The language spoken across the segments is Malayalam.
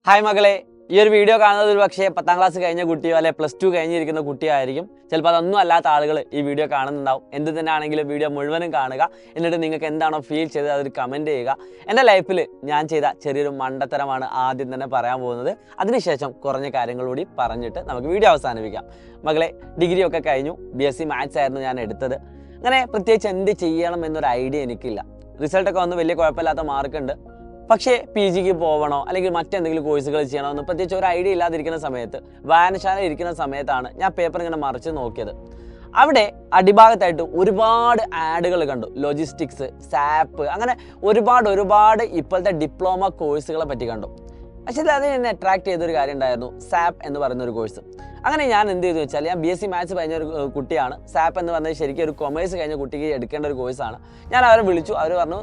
ഹായ് മകളെ, ഈ ഒരു വീഡിയോ കാണുന്നത് ഒരു പക്ഷേ 10ാം ക്ലാസ് കഴിഞ്ഞ കുട്ടിയോ അല്ലെ +2 കഴിഞ്ഞിരിക്കുന്ന കുട്ടിയോ ആയിരിക്കും. ചിലപ്പോൾ അതൊന്നും അല്ലാത്ത ആളുകൾ ഈ വീഡിയോ കാണുന്നുണ്ടാവും. എന്ത് തന്നെ ആണെങ്കിലും വീഡിയോ മുഴുവനും കാണുക. എന്നിട്ട് നിങ്ങൾക്ക് എന്താണോ ഫീൽ ചെയ്തത് അതൊരു കമൻറ്റ് ചെയ്യുക. എൻ്റെ ലൈഫിൽ ഞാൻ ചെയ്ത ചെറിയൊരു മണ്ടത്തരമാണ് ആദ്യം തന്നെ പറയാൻ പോകുന്നത്. അതിനുശേഷം കുറഞ്ഞ കാര്യങ്ങൾ കൂടി പറഞ്ഞിട്ട് നമുക്ക് വീഡിയോ അവസാനിപ്പിക്കാം. മകളെ, ഡിഗ്രി ഒക്കെ കഴിഞ്ഞു. BSc മാത്സ് ആയിരുന്നു ഞാൻ എടുത്തത്. അങ്ങനെ പ്രത്യേകിച്ച് എന്ത് ചെയ്യണം എന്നൊരു ഐഡിയ എനിക്കില്ല. റിസൾട്ടൊക്കെ വന്ന് വലിയ കുഴപ്പമില്ലാത്ത മാർക്കുണ്ട്. പക്ഷേ PGക്ക് പോകണോ അല്ലെങ്കിൽ മറ്റെന്തെങ്കിലും കോഴ്സുകൾ ചെയ്യണോ എന്ന് പ്രത്യേകിച്ച് ഒരു ഐഡിയ ഇല്ലാതിരിക്കുന്ന സമയത്ത്, വായനശാല ഇരിക്കുന്ന സമയത്താണ് ഞാൻ പേപ്പർ ഇങ്ങനെ മറിച്ച് നോക്കിയത്. അവിടെ അടിഭാഗത്തായിട്ട് ഒരുപാട് ആഡുകൾ കണ്ടു. ലോജിസ്റ്റിക്സ്, സാപ്പ്, അങ്ങനെ ഒരുപാട് ഇപ്പോഴത്തെ ഡിപ്ലോമ കോഴ്സുകളെ പറ്റി കണ്ടു. പക്ഷേ അത് എന്നെ അട്രാക്ട് ചെയ്തൊരു കാര്യം ഉണ്ടായിരുന്നു, സാപ്പ് എന്ന് പറയുന്ന ഒരു കോഴ്സ്. അങ്ങനെ ഞാൻ എന്ത് ചെയ്തു വെച്ചാൽ, ഞാൻ BSc മാത്സ് കഴിഞ്ഞ ഒരു കുട്ടിയാണ്. സാപ്പ് എന്ന് പറഞ്ഞാൽ ശരിക്കും ഒരു കൊമേഴ്സ് കഴിഞ്ഞ കുട്ടിക്ക് എടുക്കേണ്ട ഒരു കോഴ്സാണ്. ഞാൻ അവരെ വിളിച്ചു. അവർ പറഞ്ഞു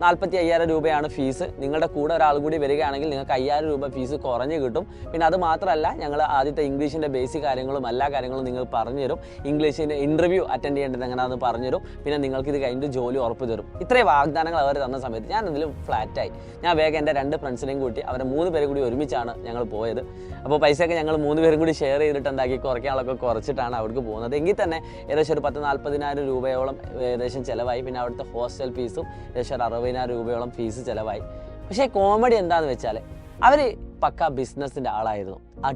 45,000 രൂപയാണ് ഫീസ്. നിങ്ങളുടെ കൂടെ ഒരാൾ കൂടി വരികയാണെങ്കിൽ നിങ്ങൾക്ക് 5,000 രൂപ ഫീസ് കുറഞ്ഞ് കിട്ടും. പിന്നെ അത് മാത്രമല്ല, ഞങ്ങൾ ആദ്യത്തെ ഇംഗ്ലീഷിൻ്റെ ബേസിക് കാര്യങ്ങളും എല്ലാ കാര്യങ്ങളും നിങ്ങൾ പറഞ്ഞു തരും. ഇംഗ്ലീഷിൻ്റെ ഇൻ്റർവ്യൂ അറ്റൻഡ് ചെയ്യേണ്ടത് എങ്ങനെയാണെന്ന് പറഞ്ഞു തരും. പിന്നെ നിങ്ങൾക്ക് ഇത് കഴിഞ്ഞിട്ട് ജോലി ഉറപ്പ് തരും. ഇത്രയും വാഗ്ദാനങ്ങൾ അവർ തന്ന സമയത്ത് ഞാൻ അതിലും ഫ്ലാറ്റായി. ഞാൻ വേഗം എൻ്റെ 2 ഫ്രണ്ട്സിനെയും കൂട്ടി അവരെ 3 പേരും കൂടി ഒരുമിച്ചാണ് ഞങ്ങൾ പോയത്. അപ്പോൾ പൈസയൊക്കെ ഞങ്ങൾ 3 പേരും കൂടി ഷെയർ ചെയ്തിട്ട് എന്താക്കി കുറയ്ക്കാനുള്ളതൊക്കെ കുറച്ചിട്ടാണ് അവിടേക്ക് പോകുന്നത്. എങ്കിൽ തന്നെ ഏകദേശം ഒരു 40,000-40,000 രൂപയോളം ഏകദേശം ചിലവായി. പിന്നെ അവിടുത്തെ ഹോസ്റ്റൽ ഫീസും ഏകദേശം ഒരു 60,000 രൂപയോളം ഫീസ് ചിലവായി. പക്ഷേ കോമഡി എന്താണെന്ന് വെച്ചാൽ, അവർ പക്ക ബിസിനസ്സിൻ്റെ ആളായിരുന്നു ആ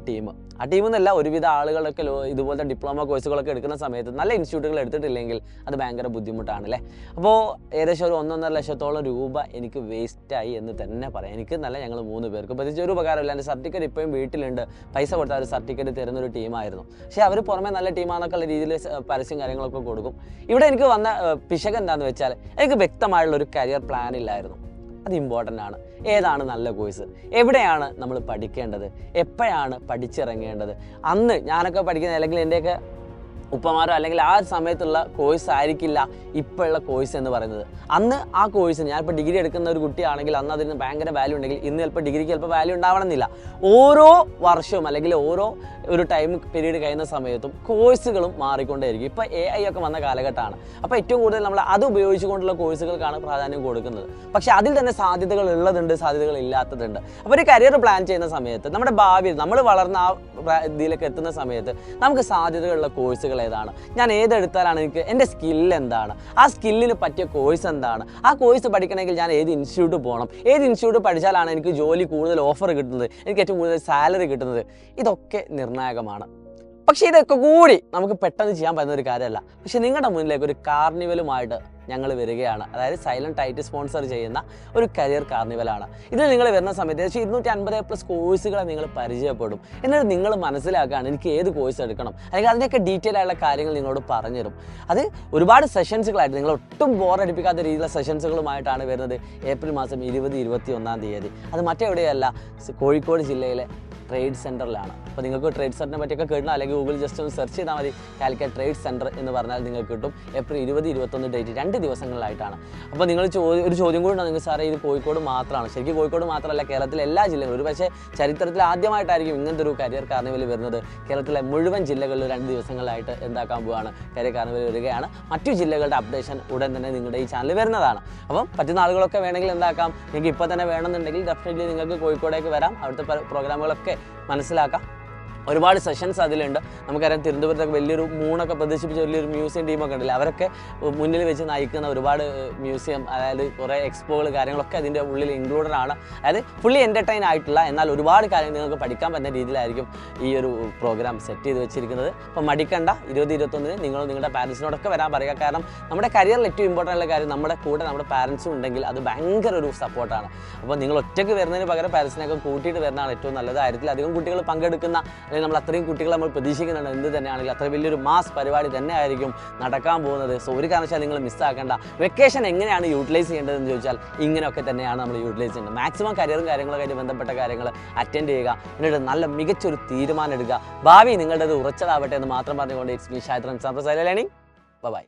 ടീം എന്നല്ല, ഒരുവിധ ആളുകളൊക്കെ ഇതുപോലത്തെ ഡിപ്ലോമ കോഴ്സുകളൊക്കെ എടുക്കുന്ന സമയത്ത് നല്ല ഇൻസ്റ്റിറ്റ്യൂട്ടുകൾ എടുത്തിട്ടില്ലെങ്കിൽ അത് ഭയങ്കര ബുദ്ധിമുട്ടാണല്ലേ. അപ്പോൾ ഏകദേശം ഒരു 1.5 ലക്ഷത്തോളം രൂപ എനിക്ക് വേസ്റ്റായി എന്ന് തന്നെ പറയാം. എനിക്ക് നല്ല ഞങ്ങൾ 3 പേർക്ക് പ്രത്യേകിച്ച് ഒരു ഉപകാരമില്ല. എൻ്റെ സർട്ടിഫിക്കറ്റ് ഇപ്പോഴും വീട്ടിലുണ്ട്. പൈസ കൊടുത്താൽ ഒരു സർട്ടിഫിക്കറ്റ് തരുന്നൊരു ടീമായിരുന്നു. പക്ഷേ അവർ പുറമെ നല്ല ടീമാണെന്നൊക്കെയുള്ള രീതിയിൽ പരസ്യം കാര്യങ്ങളൊക്കെ കൊടുക്കും. ഇവിടെ എനിക്ക് വന്ന പിശക് എന്താണെന്ന് വെച്ചാൽ, എനിക്ക് വ്യക്തമായുള്ളൊരു കരിയർ പ്ലാൻ ഇല്ലായിരുന്നു. അത് ഇമ്പോർട്ടൻ്റ് ആണ്. ഏതാണ് നല്ല കോഴ്സ്, എവിടെയാണ് നമ്മൾ പഠിക്കേണ്ടത്, എപ്പോഴാണ് പഠിച്ചിറങ്ങേണ്ടത്. അന്ന് ഞാനൊക്കെ പഠിക്കുന്ന അല്ലെങ്കിൽ എൻ്റെയൊക്കെ ഉപ്പമാരോ അല്ലെങ്കിൽ ആ സമയത്തുള്ള കോഴ്സ് ആയിരിക്കില്ല ഇപ്പോഴുള്ള കോഴ്സ് എന്ന് പറയുന്നത്. അന്ന് ആ കോഴ്സിന്, ഞാനിപ്പോൾ ഡിഗ്രി എടുക്കുന്ന ഒരു കുട്ടിയാണെങ്കിൽ അന്ന് അതിന് ഭയങ്കര വാല്യൂ ഉണ്ടെങ്കിൽ ഇന്ന് ചിലപ്പോൾ ഡിഗ്രിക്ക് ചിലപ്പോൾ വാല്യൂ ഉണ്ടാവണമെന്നില്ല. ഓരോ വർഷവും അല്ലെങ്കിൽ ഓരോ ഒരു ടൈം പീരീഡ് കഴിയുന്ന സമയത്തും കോഴ്സുകളും മാറിക്കൊണ്ടേയിരിക്കും. ഇപ്പോൾ AI ഒക്കെ വന്ന കാലഘട്ടമാണ്. അപ്പോൾ ഏറ്റവും കൂടുതൽ നമ്മൾ അത് ഉപയോഗിച്ചുകൊണ്ടുള്ള കോഴ്സുകൾക്കാണ് പ്രാധാന്യം കൊടുക്കുന്നത്. പക്ഷേ അതിൽ തന്നെ സാധ്യതകൾ ഉള്ളതുണ്ട്, സാധ്യതകൾ ഇല്ലാത്തതുണ്ട്. അപ്പോൾ ഒരു കരിയർ പ്ലാൻ ചെയ്യുന്ന സമയത്ത് നമ്മുടെ ഭാവിയിൽ നമ്മൾ വളർന്ന ആ ഇതിലേക്ക് എത്തുന്ന സമയത്ത് നമുക്ക് സാധ്യതകളുള്ള കോഴ്സുകൾ ഏതാണ്, ഞാൻ ഏതെടുത്താലാണ് എനിക്ക് എൻ്റെ സ്കില്ല് എന്താണ്, ആ സ്കില്ലിന് പറ്റിയ കോഴ്സ് എന്താണ്, ആ കോഴ്സ് പഠിക്കണമെങ്കിൽ ഞാൻ ഏത് ഇൻസ്റ്റിറ്റ്യൂട്ട് പോകണം, ഏത് ഇൻസ്റ്റിറ്റ്യൂട്ട് പഠിച്ചാലാണ് എനിക്ക് ജോലി കൂടുതൽ ഓഫർ കിട്ടുന്നത്, എനിക്ക് ഏറ്റവും കൂടുതൽ സാലറി കിട്ടുന്നത്, ഇതൊക്കെ നിർണായകമാണ്. പക്ഷേ ഇതൊക്കെ കൂടി നമുക്ക് പെട്ടെന്ന് ചെയ്യാൻ പറ്റുന്ന ഒരു കാര്യമല്ല. പക്ഷേ നിങ്ങളുടെ മുന്നിലേക്ക് ഒരു കാർണിവലുമായിട്ട് ഞങ്ങൾ വരികയാണ്. അതായത് സൈലന്റ് ആയിട്ട് സ്പോൺസർ ചെയ്യുന്ന ഒരു കരിയർ കാർണിവലാണ്. ഇതിൽ നിങ്ങൾ വരുന്ന സമയത്ത് ഏകദേശം 250+ കോഴ്സുകളെ നിങ്ങൾ പരിചയപ്പെടും. എന്നിട്ട് നിങ്ങൾ മനസ്സിലാക്കുകയാണ് എനിക്ക് ഏത് കോഴ്സ് എടുക്കണം, അല്ലെങ്കിൽ അതിൻ്റെയൊക്കെ ഡീറ്റെയിൽ ആയിട്ടുള്ള കാര്യങ്ങൾ നിങ്ങളോട് പറഞ്ഞുതരും. അത് ഒരുപാട് സെഷൻസുകളായിട്ട് നിങ്ങൾ ഒട്ടും ബോറടിപ്പിക്കാത്ത രീതിയിലുള്ള സെഷൻസുകളുമായിട്ടാണ് വരുന്നത്. ഏപ്രിൽ മാസം 20-21 തീയതി. അത് മറ്റെവിടെയല്ല, കോഴിക്കോട് ജില്ലയിലെ ട്രേഡ് സെൻറ്ററിലാണ്. അപ്പോൾ നിങ്ങൾക്ക് ട്രേഡ് സെൻറ്ററിനെ പറ്റിയൊക്കെ കിട്ടണം, അല്ലെങ്കിൽ ഗൂഗിൾ ജസ്റ്റ് ഒന്ന് സെർച്ച് ചെയ്താൽ മതി. കാലിക്കറ്റ് ട്രേഡ് സെൻറ്റർ എന്ന് പറഞ്ഞാൽ നിങ്ങൾക്ക് കിട്ടും. April 20-21 date 2 ദിവസങ്ങളിലായിട്ടാണ്. അപ്പോൾ നിങ്ങൾ ഒരു ചോദ്യം കൂടി ഉണ്ടെങ്കിൽ, സാറേ ഇത് കോഴിക്കോട് മാത്രമാണ്. ശരിക്കും കോഴിക്കോട് മാത്രമല്ല, കേരളത്തിലെ എല്ലാ ജില്ലകളും, ഒരു പക്ഷേ ചരിത്രത്തിൽ ആദ്യമായിട്ടായിരിക്കും ഇങ്ങനത്തെ ഒരു കരിയർ കാർണിവൽ വരുന്നത്. കേരളത്തിലെ മുഴുവൻ ജില്ലകളിൽ 2 ദിവസങ്ങളായിട്ട് എന്താക്കാൻ പോവുകയാണ്, കരിയർ കാർണിവൽ വരികയാണ്. മറ്റു ജില്ലകളുടെ അപ്ഡേഷൻ ഉടൻ തന്നെ നിങ്ങളുടെ ഈ ചാനൽ വരുന്നതാണ്. അപ്പം പറ്റുന്ന ആളുകളൊക്കെ വേണമെങ്കിൽ എന്താക്കാം, നിങ്ങൾക്ക് ഇപ്പോൾ തന്നെ വേണമെന്നുണ്ടെങ്കിൽ ഡെഫിനറ്റ്ലി നിങ്ങൾക്ക് കോഴിക്കോടേക്ക് വരാം. അവിടുത്തെ പ്രോഗ്രാമുകളൊക്കെ മനസ്സിലാക്കാം. ഒരുപാട് സെഷൻസ് അതിലുണ്ട്. നമുക്കറിയാം, തിരുവനന്തപുരത്തൊക്കെ വലിയൊരു മൂണൊക്കെ പ്രദർശിപ്പിച്ച വലിയൊരു മ്യൂസിയം ടീമൊക്കെ ഉണ്ടല്ലോ, അവരൊക്കെ മുന്നിൽ വെച്ച് നയിക്കുന്ന ഒരുപാട് മ്യൂസിയം, അതായത് കുറേ എക്സ്പോകൾ കാര്യങ്ങളൊക്കെ അതിൻ്റെ ഉള്ളിൽ ഇൻക്ലൂഡഡ് ആണ്. അതായത് ഫുള്ളി എൻ്റർടൈൻ ആയിട്ടുള്ള, എന്നാൽ ഒരുപാട് കാര്യങ്ങൾ നിങ്ങൾക്ക് പഠിക്കാൻ പറ്റുന്ന രീതിയിലായിരിക്കും ഈ ഒരു പ്രോഗ്രാം സെറ്റ് ചെയ്ത് വെച്ചിരിക്കുന്നത്. അപ്പോൾ മടിക്കണ്ട, 20-21 നിങ്ങൾ നിങ്ങളുടെ പാരൻസിനോടൊക്കെ വരാൻ പറയുക. കാരണം നമ്മുടെ കരിയറിൽ ഏറ്റവും ഇമ്പോർട്ടൻ്റ് ഉള്ള കാര്യം, നമ്മുടെ കൂടെ നമ്മുടെ പാരൻസും ഉണ്ടെങ്കിൽ അത് ഭയങ്കര ഒരു സപ്പോർട്ടാണ്. അപ്പോൾ നിങ്ങൾ ഒറ്റയ്ക്ക് വരുന്നതിന് പകരം പാരൻസിനെയൊക്കെ കൂട്ടിയിട്ട് വരുന്നതാണ് ഏറ്റവും നല്ലത്. അധികം കുട്ടികൾ പങ്കെടുക്കുന്ന, അല്ലെങ്കിൽ നമ്മൾ അത്രയും കുട്ടികളെ നമ്മൾ പ്രതീക്ഷിക്കുന്നുണ്ട്, എന്ത് തന്നെയാണെങ്കിലും അത്ര വലിയൊരു മാസ് പരിപാടി തന്നെ ആയിരിക്കും നടക്കാൻ പോകുന്നത്. സോ ഒരു കാരണവശാൽ നിങ്ങൾ മിസ്സാക്കേണ്ട. വെക്കേഷൻ എങ്ങനെയാണ് യൂട്ടിലൈസ് ചെയ്യേണ്ടതെന്ന് ചോദിച്ചാൽ ഇങ്ങനെയൊക്കെ തന്നെയാണ് നമ്മൾ യൂട്ടിലൈസ് ചെയ്യേണ്ടത്. മാക്സിമം കരിയറും കാര്യങ്ങളൊക്കെ ബന്ധപ്പെട്ട കാര്യങ്ങൾ അറ്റൻഡ് ചെയ്യുക, എന്നിട്ട് നല്ല മികച്ചൊരു തീരുമാനം എടുക്കുക. ഭാവി നിങ്ങളുടേത് ഉറച്ചതാവട്ടെ എന്ന് മാത്രം പറഞ്ഞുകൊണ്ട് it's me Shahid Ramzan. By.